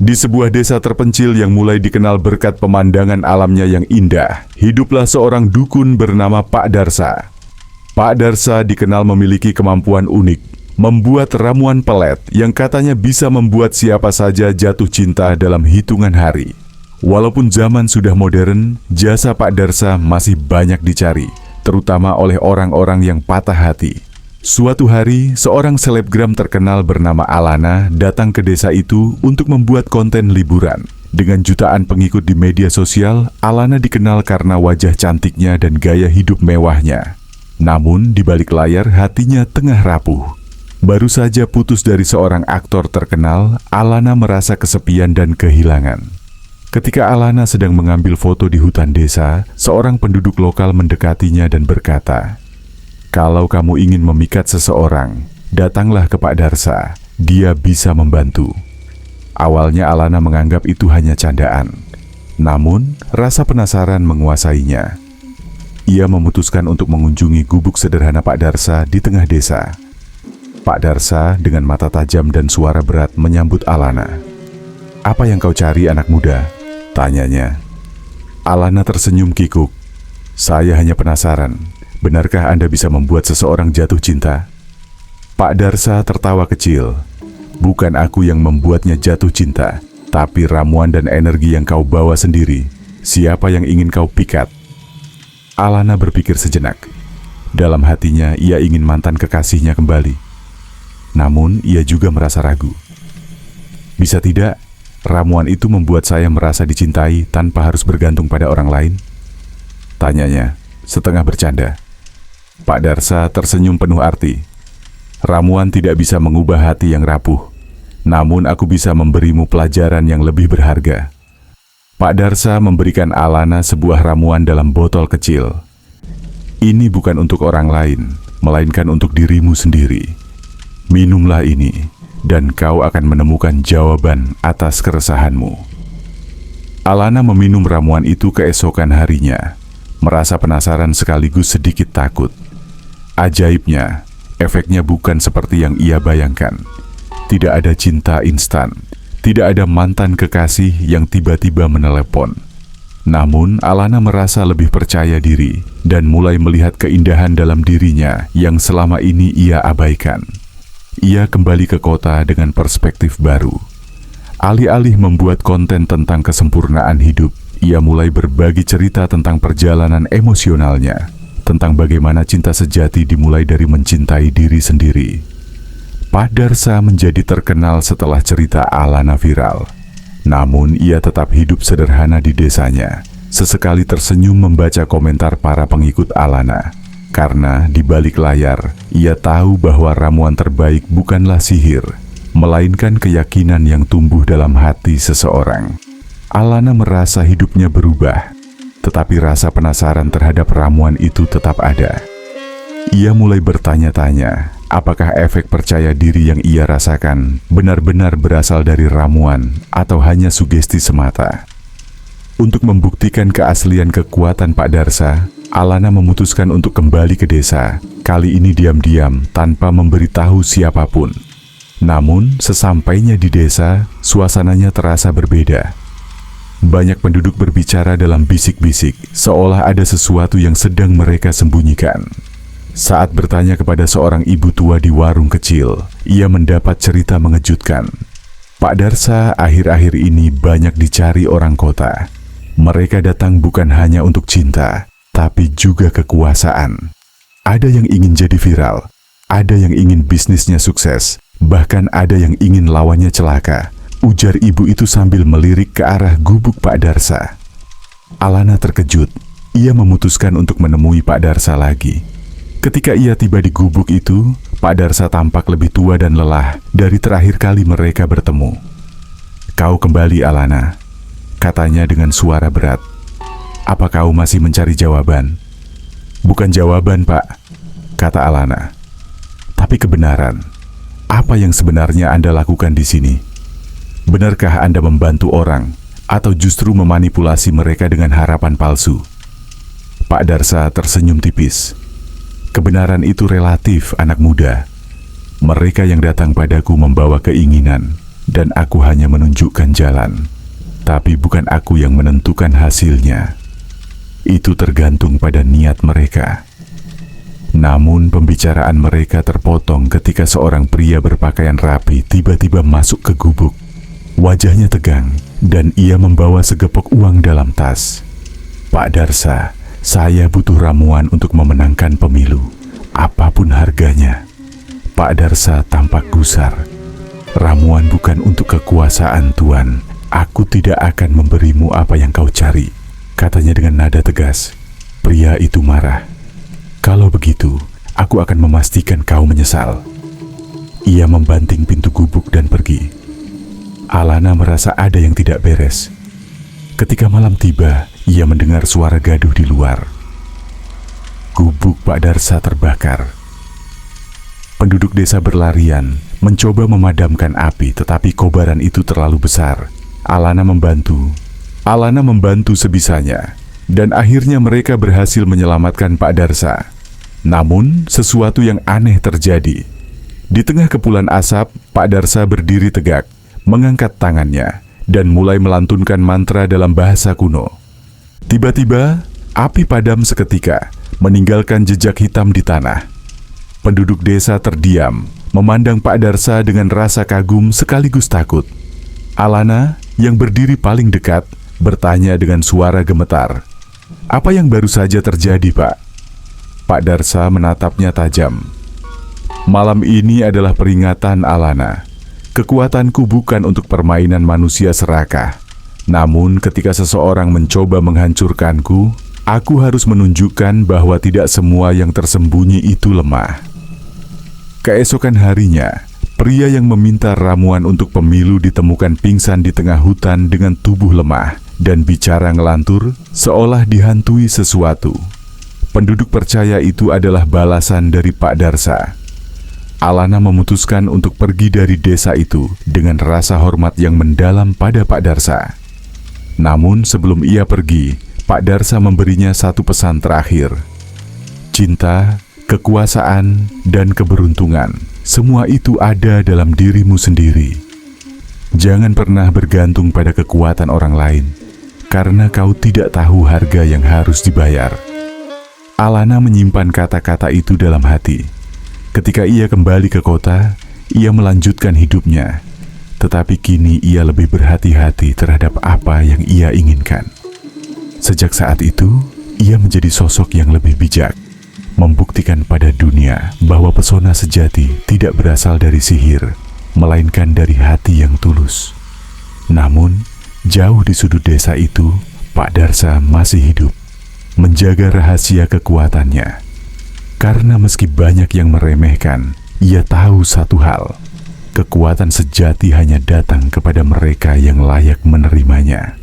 Di sebuah desa terpencil yang mulai dikenal berkat pemandangan alamnya yang indah, hiduplah seorang dukun bernama Pak Darsa. Pak Darsa dikenal memiliki kemampuan unik, membuat ramuan pelet yang katanya bisa membuat siapa saja jatuh cinta dalam hitungan hari. Walaupun zaman sudah modern, jasa Pak Darsa masih banyak dicari, terutama oleh orang-orang yang patah hati. Suatu hari, seorang selebgram terkenal bernama Alana datang ke desa itu untuk membuat konten liburan. Dengan jutaan pengikut di media sosial, Alana dikenal karena wajah cantiknya dan gaya hidup mewahnya. Namun, di balik layar hatinya tengah rapuh. Baru saja putus dari seorang aktor terkenal, Alana merasa kesepian dan kehilangan. Ketika Alana sedang mengambil foto di hutan desa, seorang penduduk lokal mendekatinya dan berkata, "Kalau kamu ingin memikat seseorang, datanglah ke Pak Darsa. Dia bisa membantu." Awalnya Alana menganggap itu hanya candaan. Namun, rasa penasaran menguasainya. Ia memutuskan untuk mengunjungi gubuk sederhana Pak Darsa di tengah desa. Pak Darsa dengan mata tajam dan suara berat menyambut Alana. "Apa yang kau cari, anak muda?" tanyanya. Alana tersenyum kikuk. "Saya hanya penasaran. Benarkah Anda bisa membuat seseorang jatuh cinta?" Pak Darsa tertawa kecil. "Bukan aku yang membuatnya jatuh cinta, tapi ramuan dan energi yang kau bawa sendiri. Siapa yang ingin kau pikat?" Alana berpikir sejenak. Dalam hatinya ia ingin mantan kekasihnya kembali. Namun ia juga merasa ragu. Bisa tidak, ramuan itu membuat saya merasa dicintai tanpa harus bergantung pada orang lain? Tanyanya, setengah bercanda. Pak Darsa tersenyum penuh arti. "Ramuan tidak bisa mengubah hati yang rapuh, namun aku bisa memberimu pelajaran yang lebih berharga." Pak Darsa memberikan Alana sebuah ramuan dalam botol kecil. "Ini bukan untuk orang lain, melainkan untuk dirimu sendiri. Minumlah ini, dan kau akan menemukan jawaban atas keresahanmu." Alana meminum ramuan itu keesokan harinya, merasa penasaran sekaligus sedikit takut. Ajaibnya, efeknya bukan seperti yang ia bayangkan. Tidak ada cinta instan, tidak ada mantan kekasih yang tiba-tiba menelepon. Namun, Alana merasa lebih percaya diri dan mulai melihat keindahan dalam dirinya yang selama ini ia abaikan. Ia kembali ke kota dengan perspektif baru. Alih-alih membuat konten tentang kesempurnaan hidup, ia mulai berbagi cerita tentang perjalanan emosionalnya, tentang bagaimana cinta sejati dimulai dari mencintai diri sendiri. Pak Darsa menjadi terkenal setelah cerita Alana viral. Namun ia tetap hidup sederhana di desanya, sesekali tersenyum membaca komentar para pengikut Alana. Karena di balik layar, ia tahu bahwa ramuan terbaik bukanlah sihir, melainkan keyakinan yang tumbuh dalam hati seseorang. Alana merasa hidupnya berubah, tetapi rasa penasaran terhadap ramuan itu tetap ada. Ia mulai bertanya-tanya, apakah efek percaya diri yang ia rasakan benar-benar berasal dari ramuan atau hanya sugesti semata. Untuk membuktikan keaslian kekuatan Pak Darsa, Alana memutuskan untuk kembali ke desa, kali ini diam-diam tanpa memberitahu siapapun. Namun, sesampainya di desa, suasananya terasa berbeda. Banyak penduduk berbicara dalam bisik-bisik, seolah ada sesuatu yang sedang mereka sembunyikan. Saat bertanya kepada seorang ibu tua di warung kecil, ia mendapat cerita mengejutkan. Pak Darsa akhir-akhir ini banyak dicari orang kota. Mereka datang bukan hanya untuk cinta, tapi juga kekuasaan. Ada yang ingin jadi viral, ada yang ingin bisnisnya sukses, bahkan ada yang ingin lawannya celaka, ujar ibu itu sambil melirik ke arah gubuk Pak Darsa. Alana terkejut. Ia memutuskan untuk menemui Pak Darsa lagi. Ketika ia tiba di gubuk itu, Pak Darsa tampak lebih tua dan lelah dari terakhir kali mereka bertemu. "Kau kembali, Alana," katanya dengan suara berat. "Apa kau masih mencari jawaban?" "Bukan jawaban, Pak," kata Alana, "tapi kebenaran. Apa yang sebenarnya Anda lakukan di sini? Benarkah Anda membantu orang atau justru memanipulasi mereka dengan harapan palsu?" Pak Darsa tersenyum tipis. "Kebenaran itu relatif, anak muda. Mereka yang datang padaku membawa keinginan, dan aku hanya menunjukkan jalan. Tapi bukan aku yang menentukan hasilnya. Itu tergantung pada niat mereka. Namun pembicaraan mereka terpotong ketika seorang pria berpakaian rapi tiba-tiba masuk ke gubuk. Wajahnya tegang dan ia membawa segepok uang dalam tas. "Pak Darsa, saya butuh ramuan untuk memenangkan pemilu, apapun harganya." Pak Darsa tampak gusar. "Ramuan bukan untuk kekuasaan, Tuan. Aku tidak akan memberimu apa yang kau cari," katanya dengan nada tegas. Pria itu marah. "Kalau begitu, aku akan memastikan kau menyesal." Ia membanting pintu gubuk dan pergi. Alana merasa ada yang tidak beres. Ketika malam tiba, ia mendengar suara gaduh di luar. Gubuk Pak Darsa terbakar. Penduduk desa berlarian, mencoba memadamkan api, tetapi kobaran itu terlalu besar. Alana membantu sebisanya, dan akhirnya mereka berhasil menyelamatkan Pak Darsa. Namun, sesuatu yang aneh terjadi. Di tengah kepulan asap, Pak Darsa berdiri tegak, mengangkat tangannya, dan mulai melantunkan mantra dalam bahasa kuno. Tiba-tiba, api padam seketika, meninggalkan jejak hitam di tanah. Penduduk desa terdiam, memandang Pak Darsa dengan rasa kagum sekaligus takut. Alana, yang berdiri paling dekat, bertanya dengan suara gemetar, "Apa yang baru saja terjadi, Pak?" Pak Darsa menatapnya tajam. "Malam ini adalah peringatan, Alana. Kekuatanku bukan untuk permainan manusia serakah. Namun ketika seseorang mencoba menghancurkanku, aku harus menunjukkan bahwa tidak semua yang tersembunyi itu lemah." Keesokan harinya, pria yang meminta ramuan untuk pemilu ditemukan pingsan di tengah hutan dengan tubuh lemah dan bicara ngelantur seolah dihantui sesuatu. Penduduk percaya itu adalah balasan dari Pak Darsa. Alana memutuskan untuk pergi dari desa itu dengan rasa hormat yang mendalam pada Pak Darsa. Namun sebelum ia pergi, Pak Darsa memberinya satu pesan terakhir. "Cinta, kekuasaan, dan keberuntungan, semua itu ada dalam dirimu sendiri. Jangan pernah bergantung pada kekuatan orang lain, karena kau tidak tahu harga yang harus dibayar." Alana menyimpan kata-kata itu dalam hati. Ketika ia kembali ke kota, ia melanjutkan hidupnya. Tetapi kini ia lebih berhati-hati terhadap apa yang ia inginkan. Sejak saat itu, ia menjadi sosok yang lebih bijak, membuktikan pada dunia bahwa pesona sejati tidak berasal dari sihir, melainkan dari hati yang tulus. Namun, jauh di sudut desa itu, Pak Darsa masih hidup, menjaga rahasia kekuatannya. Karena meski banyak yang meremehkan, ia tahu satu hal, kekuatan sejati hanya datang kepada mereka yang layak menerimanya.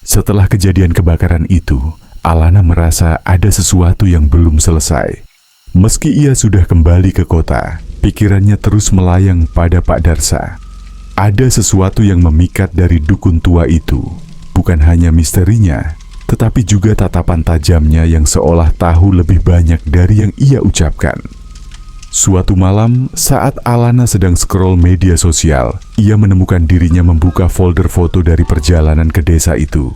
Setelah kejadian kebakaran itu, Alana merasa ada sesuatu yang belum selesai. Meski ia sudah kembali ke kota, pikirannya terus melayang pada Pak Darsa. Ada sesuatu yang memikat dari dukun tua itu, bukan hanya misterinya, tetapi juga tatapan tajamnya yang seolah tahu lebih banyak dari yang ia ucapkan. Suatu malam, saat Alana sedang scroll media sosial, ia menemukan dirinya membuka folder foto dari perjalanan ke desa itu.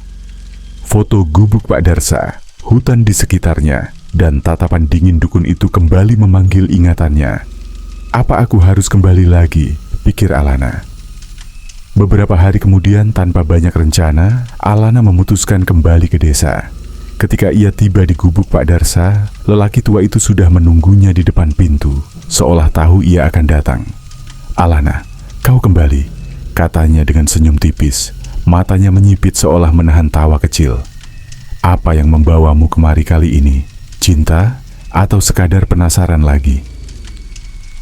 Foto gubuk Pak Darsa, hutan di sekitarnya, dan tatapan dingin dukun itu kembali memanggil ingatannya. "Apa aku harus kembali lagi?" pikir Alana. Beberapa hari kemudian, tanpa banyak rencana, Alana memutuskan kembali ke desa. Ketika ia tiba di gubuk Pak Darsa, lelaki tua itu sudah menunggunya di depan pintu, seolah tahu ia akan datang. "Alana, kau kembali," katanya dengan senyum tipis. Matanya menyipit seolah menahan tawa kecil. "Apa yang membawamu kemari kali ini? Cinta atau sekadar penasaran lagi?"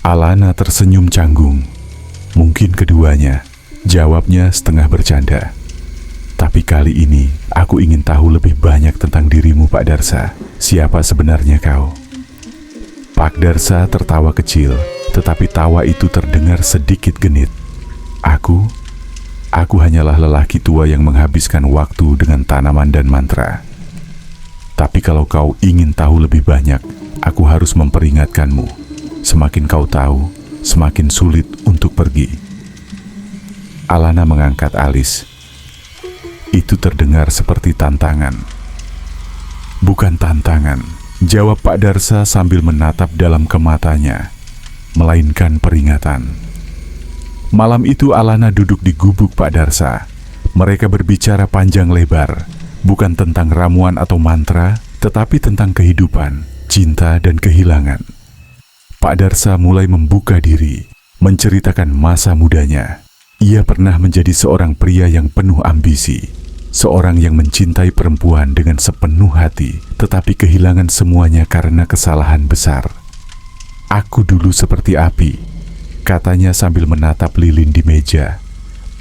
Alana tersenyum canggung. "Mungkin keduanya," jawabnya setengah bercanda. "Tapi kali ini aku ingin tahu lebih banyak tentang dirimu, Pak Darsa. Siapa sebenarnya kau?" Pak Darsa tertawa kecil, tetapi tawa itu terdengar sedikit genit. Aku hanyalah lelaki tua yang menghabiskan waktu dengan tanaman dan mantra. Tapi kalau kau ingin tahu lebih banyak, aku harus memperingatkanmu. Semakin kau tahu, semakin sulit untuk pergi." Alana mengangkat alis. Itu terdengar seperti tantangan. Bukan tantangan, jawab Pak Darsa sambil menatap dalam ke matanya, melainkan peringatan. Malam itu Alana duduk di gubuk Pak Darsa. Mereka berbicara panjang lebar, bukan tentang ramuan atau mantra, tetapi tentang kehidupan, cinta, dan kehilangan. Pak Darsa mulai membuka diri, menceritakan masa mudanya. Ia pernah menjadi seorang pria yang penuh ambisi, seorang yang mencintai perempuan dengan sepenuh hati, tetapi kehilangan semuanya karena kesalahan besar. "Aku dulu seperti api," katanya sambil menatap lilin di meja.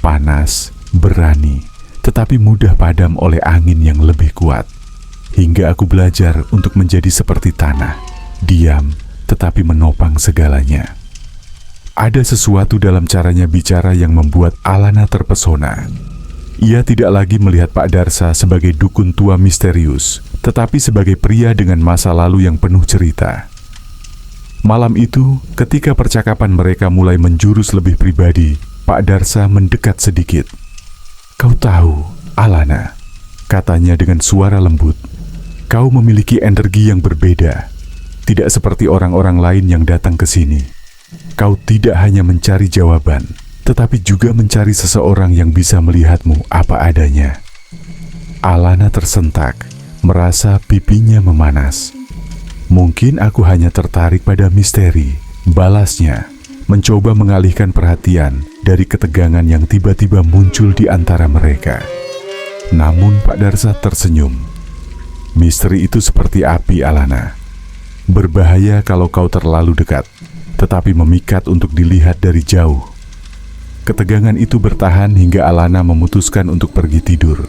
Panas, berani, tetapi mudah padam oleh angin yang lebih kuat. Hingga aku belajar untuk menjadi seperti tanah, diam, tetapi menopang segalanya. Ada sesuatu dalam caranya bicara yang membuat Alana terpesona. Ia tidak lagi melihat Pak Darsa sebagai dukun tua misterius, tetapi sebagai pria dengan masa lalu yang penuh cerita. Malam itu, ketika percakapan mereka mulai menjurus lebih pribadi, Pak Darsa mendekat sedikit. "Kau tahu, Alana," katanya dengan suara lembut, "kau memiliki energi yang berbeda. Tidak seperti orang-orang lain yang datang ke sini. Kau tidak hanya mencari jawaban, tetapi juga mencari seseorang yang bisa melihatmu apa adanya." Alana tersentak, merasa pipinya memanas. "Mungkin aku hanya tertarik pada misteri," balasnya, mencoba mengalihkan perhatian dari ketegangan yang tiba-tiba muncul di antara mereka. Namun Pak Darsa tersenyum. "Misteri itu seperti api, Alana. Berbahaya kalau kau terlalu dekat, tetapi memikat untuk dilihat dari jauh." Ketegangan itu bertahan hingga Alana memutuskan untuk pergi tidur.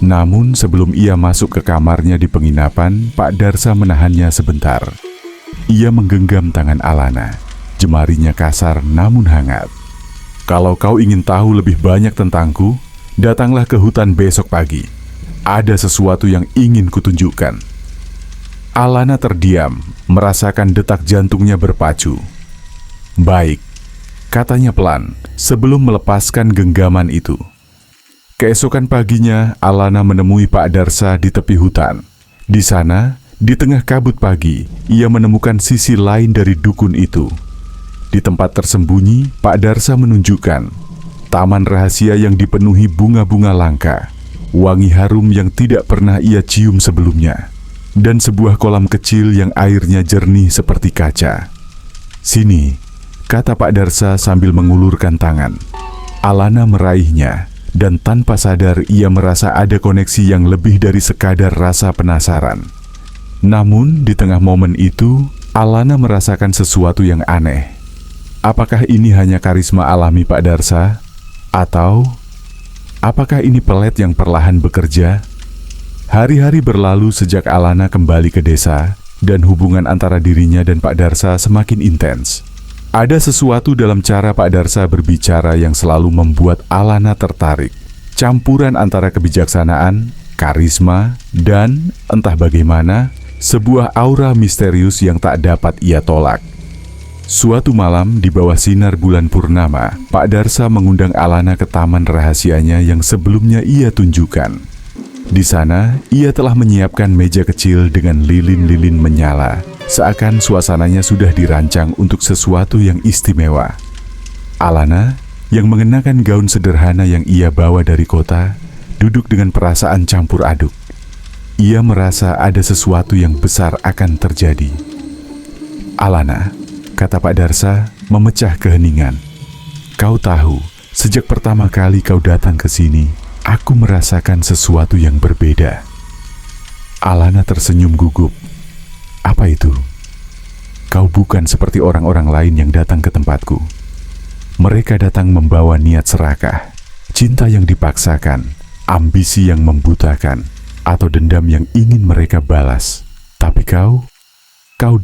Namun sebelum ia masuk ke kamarnya di penginapan, Pak Darsa menahannya sebentar. Ia menggenggam tangan Alana. Jemarinya kasar namun hangat. "Kalau kau ingin tahu lebih banyak tentangku, datanglah ke hutan besok pagi. Ada sesuatu yang ingin kutunjukkan." Alana terdiam, merasakan detak jantungnya berpacu. "Baik," katanya pelan, sebelum melepaskan genggaman itu. Keesokan paginya, Alana menemui Pak Darsa di tepi hutan. Di sana, di tengah kabut pagi, ia menemukan sisi lain dari dukun itu. Di tempat tersembunyi, Pak Darsa menunjukkan taman rahasia yang dipenuhi bunga-bunga langka, wangi harum yang tidak pernah ia cium sebelumnya, dan sebuah kolam kecil yang airnya jernih seperti kaca. "Sini," kata Pak Darsa sambil mengulurkan tangan. Alana meraihnya, dan tanpa sadar ia merasa ada koneksi yang lebih dari sekadar rasa penasaran. Namun di tengah momen itu, Alana merasakan sesuatu yang aneh. Apakah ini hanya karisma alami Pak Darsa? Atau apakah ini pelet yang perlahan bekerja? Hari-hari berlalu sejak Alana kembali ke desa, dan hubungan antara dirinya dan Pak Darsa semakin intens. Ada sesuatu dalam cara Pak Darsa berbicara yang selalu membuat Alana tertarik. Campuran antara kebijaksanaan, karisma, dan entah bagaimana, sebuah aura misterius yang tak dapat ia tolak. Suatu malam di bawah sinar bulan purnama, Pak Darsa mengundang Alana ke taman rahasianya yang sebelumnya ia tunjukkan. Di sana, ia telah menyiapkan meja kecil dengan lilin-lilin menyala, seakan suasananya sudah dirancang untuk sesuatu yang istimewa. Alana, yang mengenakan gaun sederhana yang ia bawa dari kota, duduk dengan perasaan campur aduk. Ia merasa ada sesuatu yang besar akan terjadi. "Alana," kata Pak Darsa, memecah keheningan. "Kau tahu, sejak pertama kali kau datang ke sini, aku merasakan sesuatu yang berbeda." Alana tersenyum gugup. "Apa itu?" "Kau bukan seperti orang-orang lain yang datang ke tempatku. Mereka datang membawa niat serakah, cinta yang dipaksakan, ambisi yang membutakan, atau dendam yang ingin mereka balas. Tapi kau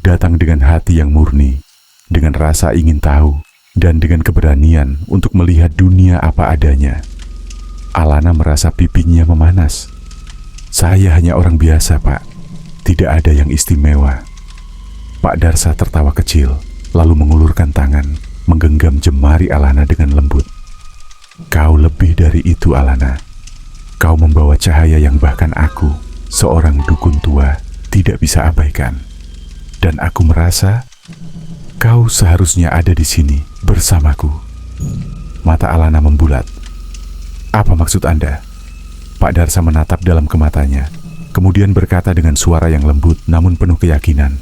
datang dengan hati yang murni, dengan rasa ingin tahu, dan dengan keberanian untuk melihat dunia apa adanya." Alana merasa pipinya memanas. "Saya hanya orang biasa, Pak. Tidak ada yang istimewa." Pak Darsa tertawa kecil, lalu mengulurkan tangan, menggenggam jemari Alana dengan lembut. Kau lebih dari itu, Alana. Kau membawa cahaya yang bahkan aku, seorang dukun tua, tidak bisa abaikan. Dan aku merasa kau seharusnya ada di sini bersamaku. Mata Alana membulat. Apa maksud Anda? Pak Darsa menatap dalam ke matanya, kemudian berkata dengan suara yang lembut namun penuh keyakinan.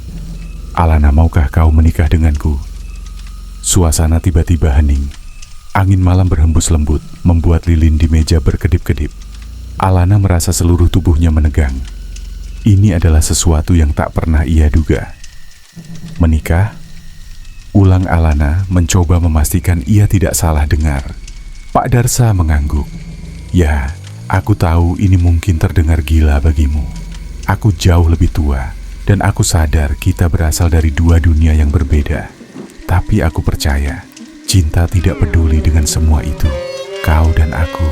Alana, maukah kau menikah denganku? Suasana tiba-tiba hening. Angin malam berhembus lembut, membuat lilin di meja berkedip-kedip. Alana merasa seluruh tubuhnya menegang. Ini adalah sesuatu yang tak pernah ia duga. Menikah? Ulang Alana mencoba memastikan ia tidak salah dengar. Pak Darsa mengangguk. Ya, aku tahu ini mungkin terdengar gila bagimu. Aku jauh lebih tua, dan aku sadar kita berasal dari dua dunia yang berbeda. Tapi aku percaya, cinta tidak peduli dengan semua itu. Kau dan aku,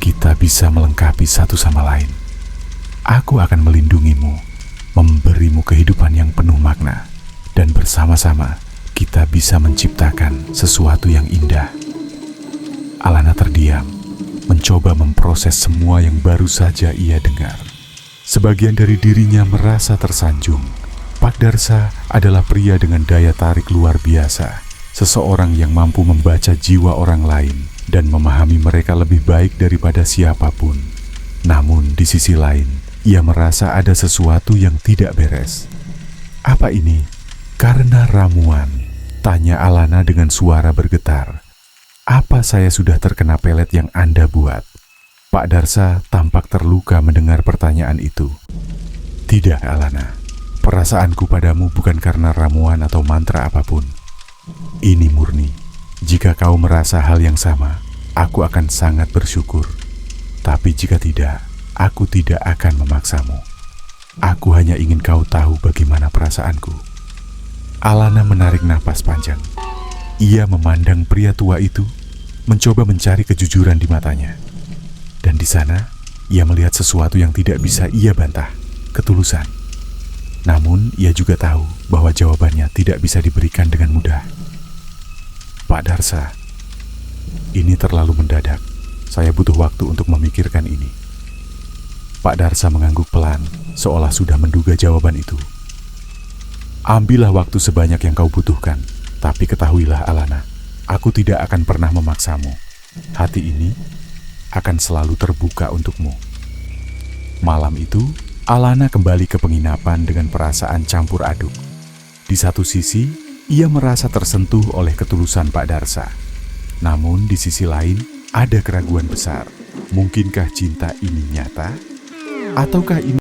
kita bisa melengkapi satu sama lain. Aku akan melindungimu, memberimu kehidupan yang penuh makna, dan bersama-sama kita bisa menciptakan sesuatu yang indah. Alana terdiam, mencoba memproses semua yang baru saja ia dengar. Sebagian dari dirinya merasa tersanjung. Pak Darsa adalah pria dengan daya tarik luar biasa. Seseorang yang mampu membaca jiwa orang lain dan memahami mereka lebih baik daripada siapapun. Namun di sisi lain, ia merasa ada sesuatu yang tidak beres. Apa ini? Karena ramuan, tanya Alana dengan suara bergetar. Apa saya sudah terkena pelet yang Anda buat? Pak Darsa tampak terluka mendengar pertanyaan itu. Tidak, Alana. Perasaanku padamu bukan karena ramuan atau mantra apapun. Ini murni. Jika kau merasa hal yang sama, aku akan sangat bersyukur. Tapi jika tidak, aku tidak akan memaksamu. Aku hanya ingin kau tahu bagaimana perasaanku. Alana menarik napas panjang. Ia memandang pria tua itu, mencoba mencari kejujuran di matanya. Dan di sana, ia melihat sesuatu yang tidak bisa ia bantah, ketulusan. Namun, ia juga tahu bahwa jawabannya tidak bisa diberikan dengan mudah. Pak Darsa, ini terlalu mendadak. Saya butuh waktu untuk memikirkan ini. Pak Darsa mengangguk pelan, seolah sudah menduga jawaban itu. Ambillah waktu sebanyak yang kau butuhkan, tapi ketahuilah Alana, aku tidak akan pernah memaksamu. Hati ini akan selalu terbuka untukmu. Malam itu, Alana kembali ke penginapan dengan perasaan campur aduk. Di satu sisi, ia merasa tersentuh oleh ketulusan Pak Darsa. Namun di sisi lain, ada keraguan besar. Mungkinkah cinta ini nyata? Ataukah ini